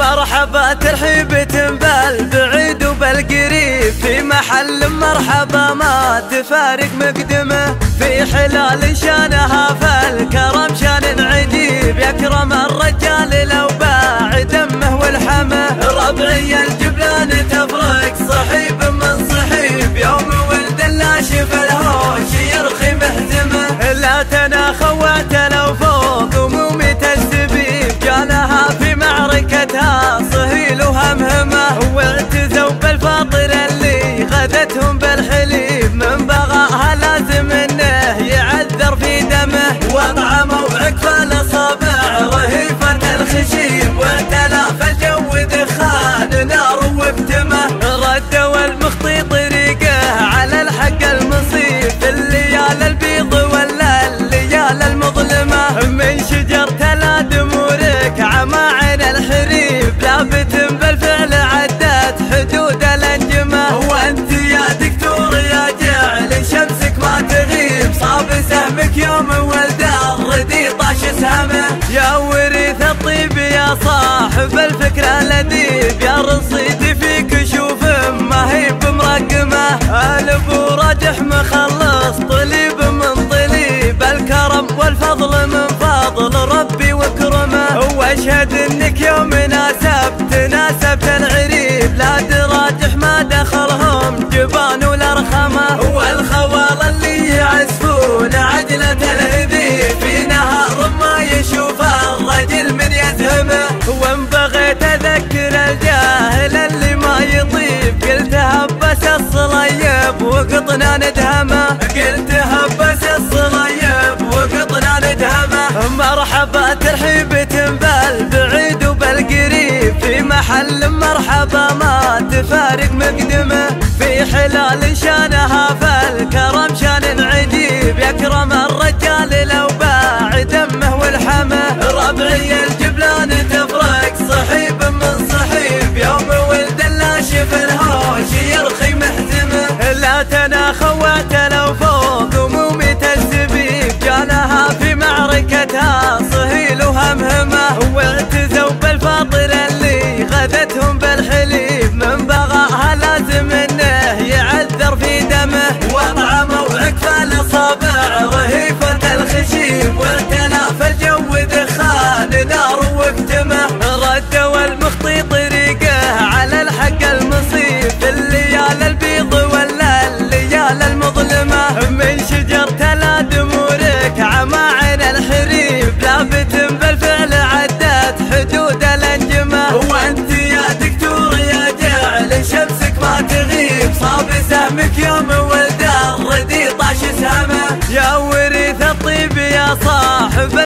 مرحبا ترحيبة بالبعيد وبالقريب، في محل مرحبا ما تفارق مقدمه، في حلال شانها فالكرم شان عجيب، يكرم الرجال لو باع دمه والحمه، ربعي الجبلان تفرق صحيب من صحيب، يوم ولد لا شف الهوش يرخي محزمه، لا تناخى واعتلوا فوق همومي الزبيب، جالها في معركتها صهيل وهمهمه، واعتزوا بالفاطر اللي غدتهم بالحليب، من بغاها لازم انه يعذر في دمه، واطعموا عقف الاصابع رهيفة الخشيب، واعتلى في الجو دخان نار وابتمه، ردوا المخطي طريقه على الحق المصيب، في الليال البيض ولا الليال المظلمه، من شجر تلاد مورك عماعن الحريب، لابت بالفعل عدت حدود الانجمه، وانت يا دكتور يا جعل شمسك ما تغيب، صاب سهمك يوم ولد الردي طاش سهمه، يا وريث الطيب يا صاحب الفكر الاديب، يا رصيدي فيك شوف ما هي بمرقمه، الابو راجح مخلص طليب من طليب، الكرم والفضل من فضل ربي واكرمه، واشهد انك يوم ناسبت العريب، لا تراجح ما دخلهم جبان ولا رخمه، والخوال اللي يعزفون عجلة الهدي، في نهار ما يشوف الرجل من يزهمه، وان بغيت اذكر الجاهل اللي ما يطيب، قلت هبس الصليب وقطنا ندهمه، قلت هبس الصليب وقطنا ندهمه، مرحبا ترحيبة بالبعيد وبالقريب، في محل مرحبا ما تفارق مقدمه، في حلال شانها فالكرم شان عجيب، يكرم الرجال لو باع دمه والحمه، ربعي الجبلان تفرق صحيب من صحيب، يوم ولد لا شف الهوش يرخي محزمه، لا تناخى واعتلوا فوق همومي الزبيب، جالها في معركتها صهيل وهمهمه، واعتزوا بالفاطر اللي غدتهم بالحليب، من بغاها لازم انه يعذر في دمه، واطعموا عقف الاصابع رهيفة الخشيب، واعتلى في الجو دخان نار وابتمه، ردوا المخطي طريقه على الحق المصيب، في الليال البيض ولا الليال المظلمه، من شجر تلاد مورك عماعن الحريب، لابت بالفعل عدت حدود الانجمه، وانت يا دكتور يا جعل شمسك ما تغيب، صاب سهمك يوم